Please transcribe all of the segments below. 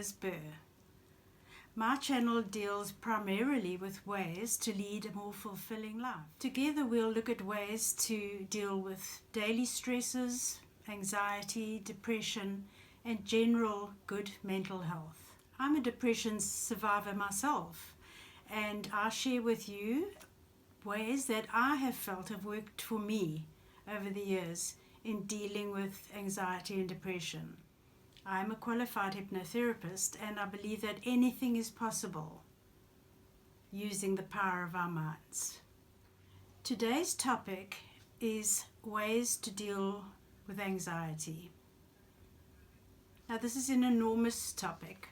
Liz Burr. My channel deals primarily with ways to lead a more fulfilling life. Together we'll look at ways to deal with daily stresses, anxiety, depression, and general good mental health. I'm a depression survivor myself, and I share with you ways that I have felt have worked for me over the years in dealing with anxiety and depression. I'm a qualified hypnotherapist, and I believe that anything is possible using the power of our minds. Today's topic is ways to deal with anxiety. Now, this is an enormous topic,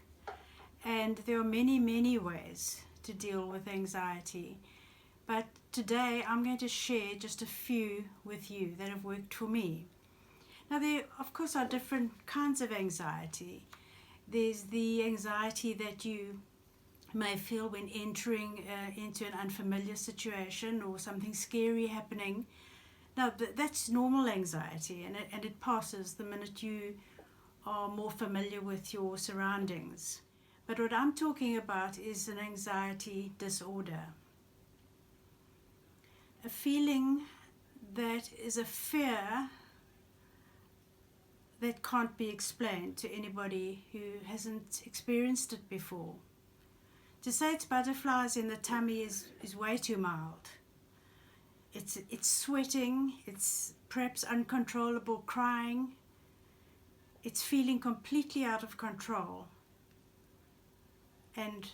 and there are many ways to deal with anxiety. But today I'm going to share just a few with you that have worked for me. Now, there, of course, are different kinds of anxiety. There's the anxiety that you may feel when entering into an unfamiliar situation or something scary happening. Now, that's normal anxiety, and it passes the minute you are more familiar with your surroundings. But what I'm talking about is an anxiety disorder. A feeling that is a fear that can't be explained to anybody who hasn't experienced it before. To say it's butterflies in the tummy is way too mild. It's sweating, it's perhaps uncontrollable crying, it's feeling completely out of control, and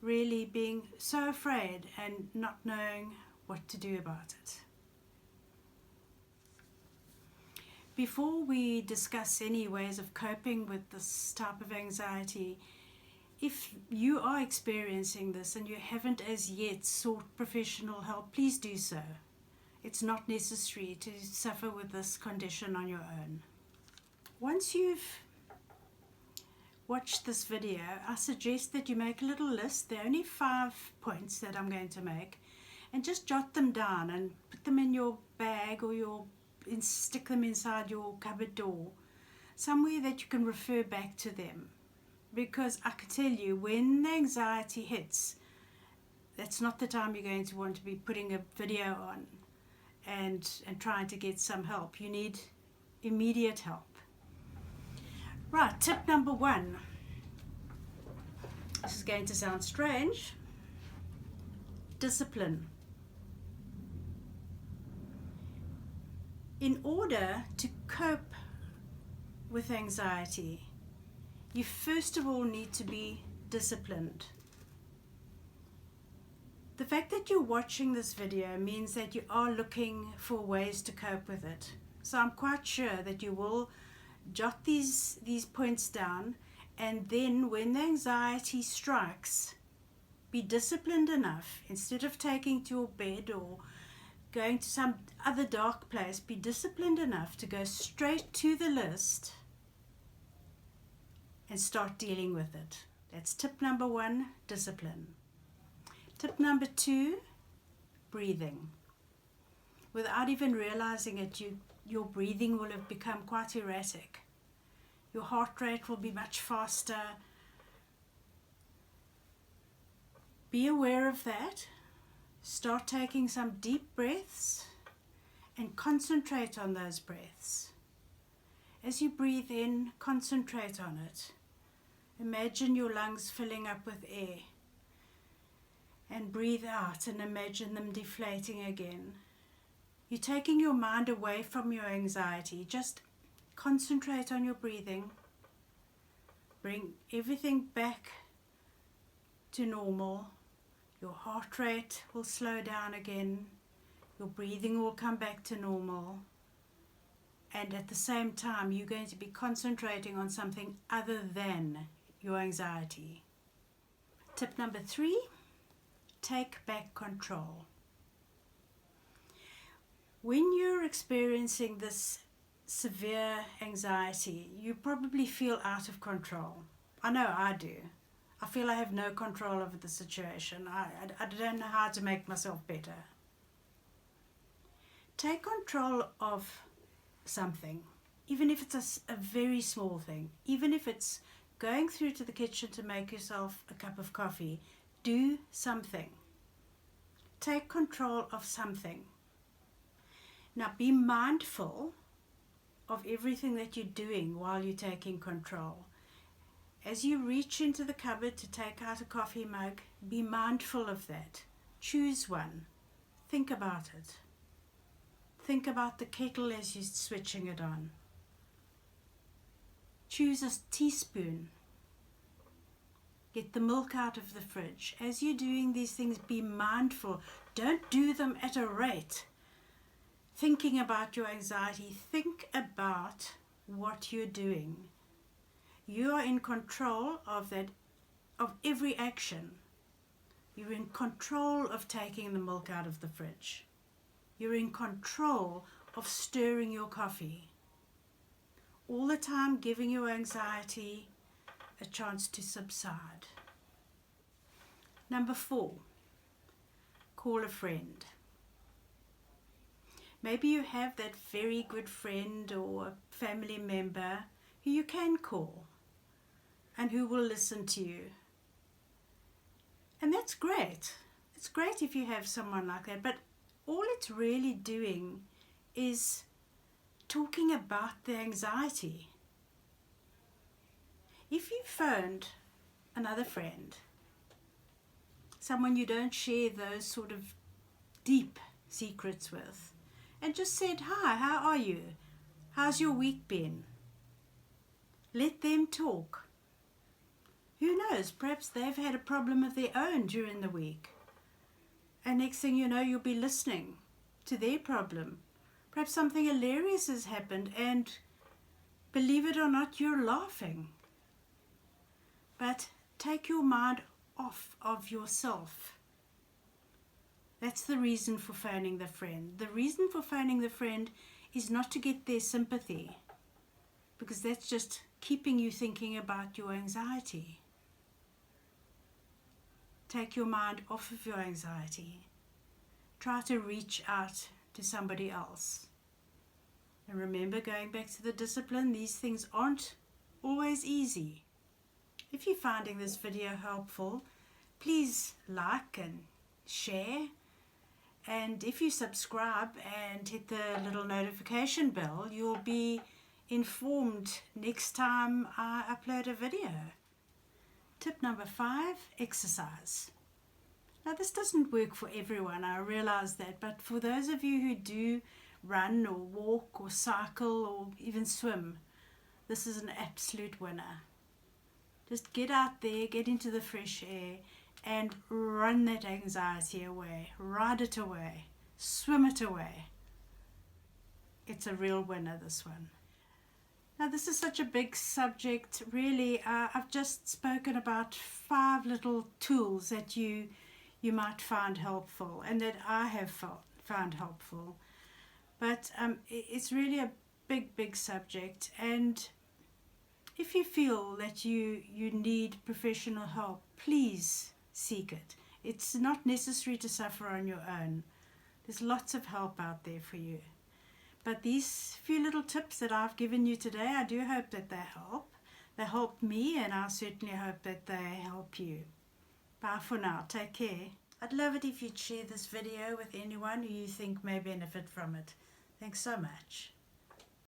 really being so afraid and not knowing what to do about it. Before we discuss any ways of coping with this type of anxiety, if you are experiencing this and you haven't as yet sought professional help, please do so. It's not necessary to suffer with this condition on your own. Once you've watched this video, I suggest that you make a little list. There are only 5 points that I'm going to make, and just jot them down and put them in your bag or stick them inside your cupboard door, somewhere that you can refer back to them. Because I can tell you, when the anxiety hits, that's not the time you're going to want to be putting a video on and trying to get some help. You need immediate help. Right, tip number 1. This is going to sound strange. Discipline. In order to cope with anxiety, you first of all need to be disciplined. The fact that you're watching this video means that you are looking for ways to cope with it. So I'm quite sure that you will jot these points down, and then when the anxiety strikes, be disciplined enough, instead of taking to your bed or going to some other dark place, be disciplined enough to go straight to the list and start dealing with it. That's tip number 1, discipline. Tip number 2, breathing. Without even realizing it, your breathing will have become quite erratic. Your heart rate will be much faster. Be aware of that. Start taking some deep breaths and concentrate on those breaths. As you breathe in, concentrate on it. Imagine your lungs filling up with air. And breathe out and imagine them deflating again. You're taking your mind away from your anxiety. Just concentrate on your breathing. Bring everything back to normal. Your heart rate will slow down again. Your breathing will come back to normal. And at the same time, you're going to be concentrating on something other than your anxiety. Tip number 3, take back control. When you're experiencing this severe anxiety, you probably feel out of control. I know I do. I feel I have no control over the situation. I don't know how to make myself better. Take control of something, even if it's a very small thing, even if it's going through to the kitchen to make yourself a cup of coffee. Do something. Take control of something. Now be mindful of everything that you're doing while you're taking control. As you reach into the cupboard to take out a coffee mug, be mindful of that. Choose one. Think about it. Think about the kettle as you're switching it on. Choose a teaspoon. Get the milk out of the fridge. As you're doing these things, be mindful. Don't do them at a rate. Thinking about your anxiety, think about what you're doing. You are in control of that, of every action. You're in control of taking the milk out of the fridge. You're in control of stirring your coffee. All the time giving your anxiety a chance to subside. Number 4, call a friend. Maybe you have that very good friend or a family member who you can call and who will listen to you. And that's great. It's great if you have someone like that, but all it's really doing is talking about the anxiety. If you phoned another friend, someone you don't share those sort of deep secrets with, and just said, "Hi, how are you? How's your week been?" Let them talk. Who knows, perhaps they've had a problem of their own during the week. And next thing you know, you'll be listening to their problem. Perhaps something hilarious has happened and, believe it or not, you're laughing. But take your mind off of yourself. That's the reason for phoning the friend. The reason for phoning the friend is not to get their sympathy, because that's just keeping you thinking about your anxiety. Take your mind off of your anxiety. Try to reach out to somebody else. And remember, going back to the discipline, these things aren't always easy. If you're finding this video helpful, please like and share. And if you subscribe and hit the little notification bell, you'll be informed next time I upload a video. Tip number 5, exercise. Now this doesn't work for everyone, I realize that, but for those of you who do run or walk or cycle or even swim, this is an absolute winner. Just get out there, get into the fresh air and run that anxiety away, ride it away, swim it away. It's a real winner, this one. Now this is such a big subject, really. I've just spoken about 5 little tools that you might find helpful and that I have found helpful. But it's really a big subject, and if you feel that you need professional help, please seek it. It's not necessary to suffer on your own. There's lots of help out there for you. But these few little tips that I've given you today, I do hope that they help. They helped me, and I certainly hope that they help you. Bye for now. Take care. I'd love it if you'd share this video with anyone who you think may benefit from it. Thanks so much.